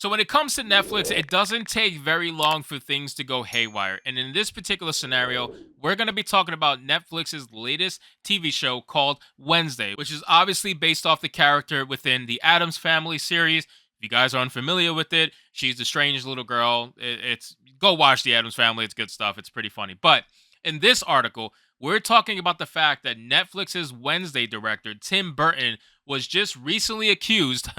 So when it comes to Netflix, it doesn't take very long for things to go haywire. And in this particular scenario, we're going to be talking about Netflix's latest TV show called Wednesday, which is obviously based off the character within the Addams Family series. If you guys are unfamiliar with it, she's the strange little girl. It's go watch the Addams Family. It's good stuff. It's pretty funny. But in this article, we're talking about the fact that Netflix's Wednesday director, Tim Burton, was just recently accused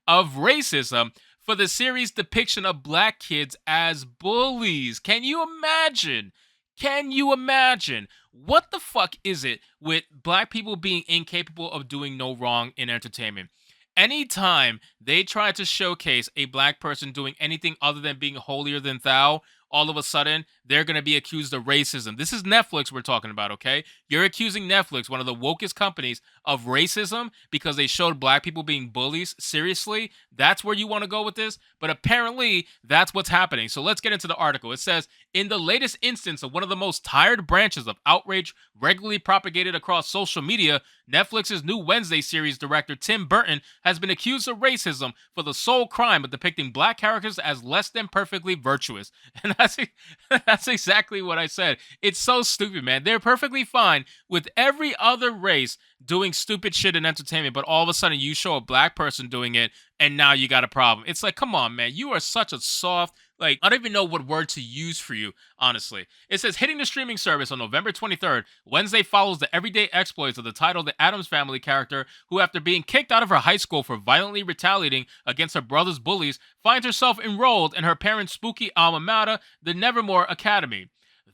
of racism for the series' depiction of black kids as bullies. Can you imagine? Can you imagine? What the fuck is it with black people being incapable of doing no wrong in entertainment? Anytime they try to showcase a black person doing anything other than being holier than thou, all of a sudden they're going to be accused of racism. This is Netflix we're talking about, okay? You're accusing Netflix, one of the wokest companies, of racism because they showed black people being bullies. Seriously? That's where you want to go with this? But apparently that's what's happening. So let's get into the article. It says, in the latest instance of one of the most tired branches of outrage regularly propagated across social media, Netflix's new Wednesday series director Tim Burton has been accused of racism for the sole crime of depicting black characters as less than perfectly virtuous. And that's exactly what I said. It's so stupid, man. They're perfectly fine with every other race doing stupid shit in entertainment, but all of a sudden you show a black person doing it and now you got a problem. It's like, come on, man. You are such a soft, like, I don't even know what word to use for you, honestly. It says, hitting the streaming service on November 23rd, Wednesday follows the everyday exploits of the title The Addams Family character, who, after being kicked out of her high school for violently retaliating against her brother's bullies, finds herself enrolled in her parents' spooky alma mater, the Nevermore Academy.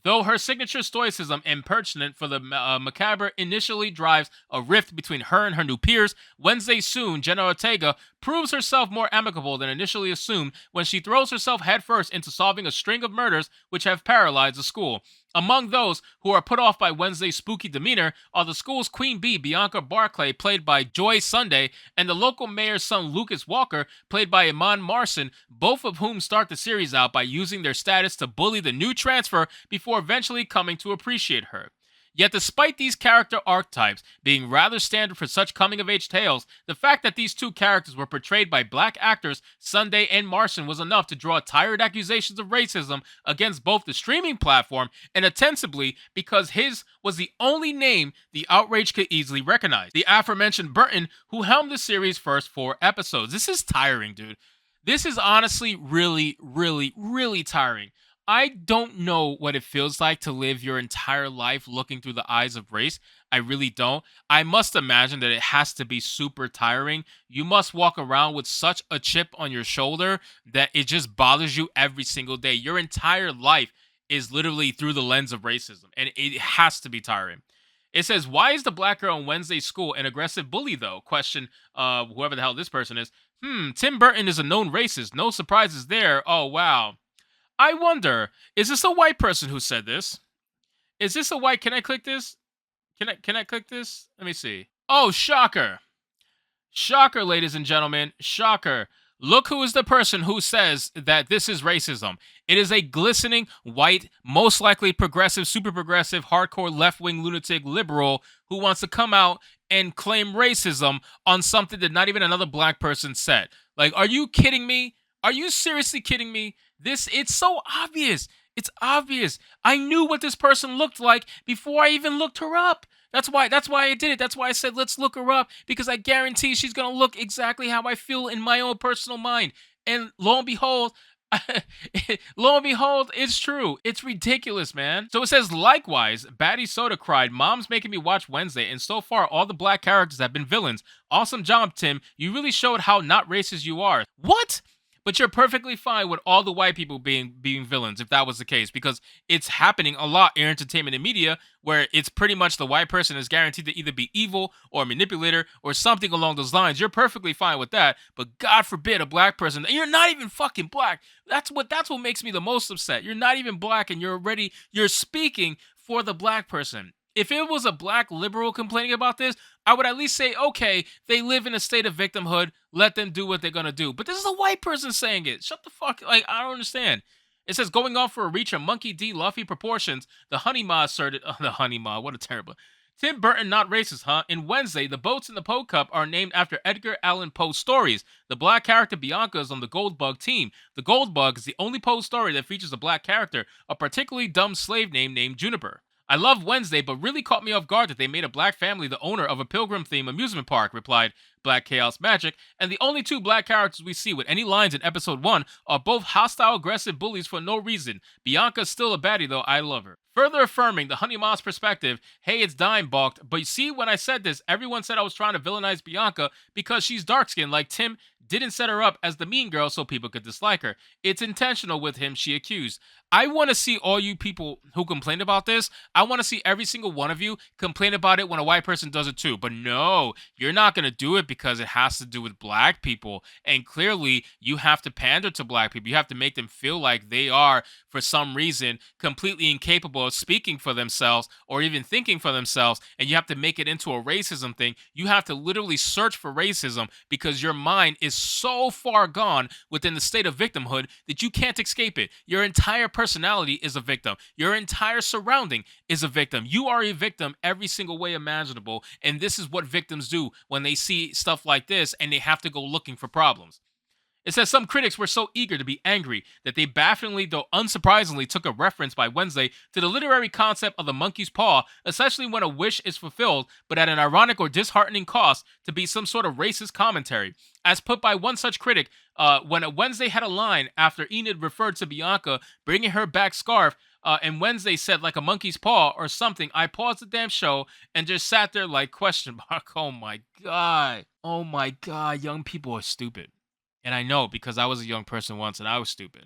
Though her signature stoicism and pertinent for the macabre initially drives a rift between her and her new peers, Wednesday soon, Jenna Ortega proves herself more amicable than initially assumed when she throws herself headfirst into solving a string of murders which have paralyzed the school. Among those who are put off by Wednesday's spooky demeanor are the school's queen bee, Bianca Barclay, played by Joy Sunday, and the local mayor's son, Lucas Walker, played by Iman Marson, both of whom start the series out by using their status to bully the new transfer before eventually coming to appreciate her. Yet despite these character archetypes being rather standard for such coming-of-age tales, the fact that these two characters were portrayed by black actors, Sunday and Marson, was enough to draw tired accusations of racism against both the streaming platform and ostensibly because his was the only name the outrage could easily recognize. The aforementioned Burton, who helmed the series' first 4 episodes. This is tiring, dude. This is honestly really, really, really tiring. I don't know what it feels like to live your entire life looking through the eyes of race. I really don't. I must imagine that it has to be super tiring. You must walk around with such a chip on your shoulder that it just bothers you every single day. Your entire life is literally through the lens of racism, and it has to be tiring. It says, why is the black girl in Wednesday school an aggressive bully, though? Question whoever the hell this person is. Tim Burton is a known racist. No surprises there. Oh, wow. I wonder, is this a white person who said this? Is this a white? Can I click this? Can I click this? Let me see. Oh, shocker. Shocker, ladies and gentlemen. Shocker. Look who is the person who says that this is racism. It is a glistening, white, most likely progressive, super progressive, hardcore left-wing lunatic liberal who wants to come out and claim racism on something that not even another black person said. Like, are you kidding me? Are you seriously kidding me? It's so obvious. It's obvious. I knew what this person looked like before I even looked her up. That's why I did it. That's why I said, let's look her up, because I guarantee she's going to look exactly how I feel in my own personal mind. And lo and behold, it's true. It's ridiculous, man. So it says, likewise, Batty Soda cried, mom's making me watch Wednesday, and so far all the black characters have been villains. Awesome job, Tim. You really showed how not racist you are. What? But you're perfectly fine with all the white people being villains if that was the case, because it's happening a lot in entertainment and media where it's pretty much the white person is guaranteed to either be evil or a manipulator or something along those lines. You're perfectly fine with that, but God forbid a black person, and you're not even fucking black. That's what makes me the most upset. You're not even black and you're speaking for the black person. If it was a black liberal complaining about this, I would at least say, okay, they live in a state of victimhood. Let them do what they're going to do. But this is a white person saying it. Shut the fuck. Like, I don't understand. It says, going off for a reach of Monkey D. Luffy proportions, the Honey Ma asserted, the Honey Ma, what a terrible. Tim Burton not racist, huh? In Wednesday, the boats in the Poe Cup are named after Edgar Allan Poe stories. The black character Bianca is on the Goldbug team. The Goldbug is the only Poe story that features a black character, a particularly dumb slave named Juniper. I love Wednesday, but really caught me off guard that they made a black family the owner of a pilgrim theme amusement park, replied Black Chaos Magic. And the only two black characters we see with any lines in episode 1 are both hostile, aggressive bullies for no reason. Bianca's still a baddie, though. I love her. Further affirming the Honey Moss perspective, hey, it's Dime balked, but you see, when I said this, everyone said I was trying to villainize Bianca because she's dark skinned, like Tim didn't set her up as the mean girl so people could dislike her. It's intentional with him, she accused. I want to see all you people who complained about this. I want to see every single one of you complain about it when a white person does it too. But no, you're not going to do it because it has to do with black people. And clearly, you have to pander to black people. You have to make them feel like they are, for some reason, completely incapable of speaking for themselves or even thinking for themselves. And you have to make it into a racism thing. You have to literally search for racism because your mind is so far gone within the state of victimhood that you can't escape it. Your entire personality is a victim. Your entire surrounding is a victim. You are a victim every single way imaginable. And this is what victims do when they see stuff like this and they have to go looking for problems. It says some critics were so eager to be angry that they bafflingly, though unsurprisingly, took a reference by Wednesday to the literary concept of the monkey's paw, especially when a wish is fulfilled, but at an ironic or disheartening cost, to be some sort of racist commentary. As put by one such critic, when a Wednesday had a line after Enid referred to Bianca bringing her back scarf, and Wednesday said like a monkey's paw or something, I paused the damn show and just sat there like question mark. Oh my god. Oh my god. Young people are stupid. And I know because I was a young person once and I was stupid.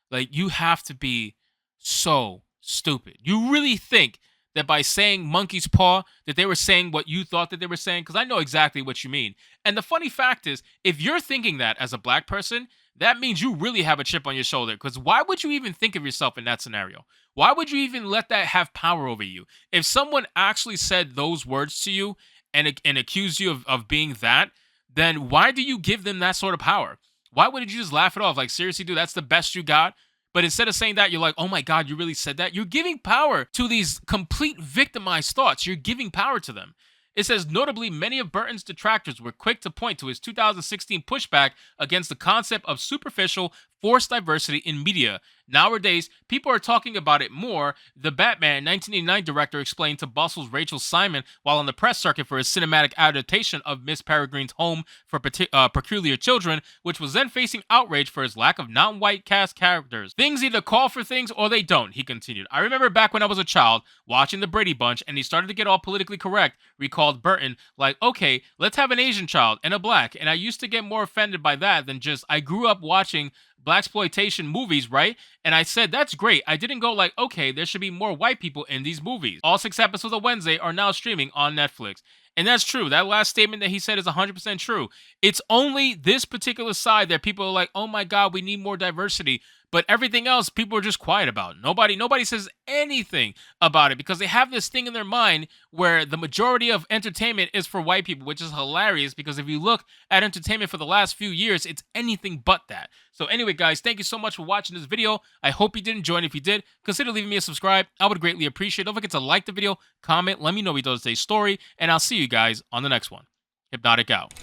Like, you have to be so stupid. You really think that by saying monkey's paw, that they were saying what you thought that they were saying? Because I know exactly what you mean. And the funny fact is, if you're thinking that as a black person, that means you really have a chip on your shoulder. Because why would you even think of yourself in that scenario? Why would you even let that have power over you? If someone actually said those words to you and accused you of being that, then why do you give them that sort of power? Why wouldn't you just laugh it off? Like, seriously, dude, that's the best you got? But instead of saying that, you're like, oh my God, you really said that? You're giving power to these complete victimized thoughts. You're giving power to them. It says, notably, many of Burton's detractors were quick to point to his 2016 pushback against the concept of superficial, forced diversity in media. Nowadays, people are talking about it more. The Batman 1989 director explained to Bustle's Rachel Simon while on the press circuit for his cinematic adaptation of Miss Peregrine's Home for Peculiar Children, which was then facing outrage for his lack of non-white cast characters. Things either call for things or they don't, he continued. I remember back when I was a child watching the Brady Bunch and he started to get all politically correct, recalled Burton, like, okay, let's have an Asian child and a black. And I used to get more offended by that than just, I grew up watching blaxploitation movies, right? And I said, that's great. I didn't go like, okay, there should be more white people in these movies. All 6 episodes of Wednesday are now streaming on Netflix. And that's true. That last statement that he said is 100% true. It's only this particular side that people are like, oh my God, we need more diversity. But everything else, people are just quiet about. Nobody says anything about it because they have this thing in their mind where the majority of entertainment is for white people, which is hilarious because if you look at entertainment for the last few years, it's anything but that. So anyway, guys, thank you so much for watching this video. I hope you did enjoy it. If you did, consider leaving me a subscribe. I would greatly appreciate it. Don't forget to like the video, comment, let me know what you thought of today's story, and I'll see you guys on the next one. Hypnotic out.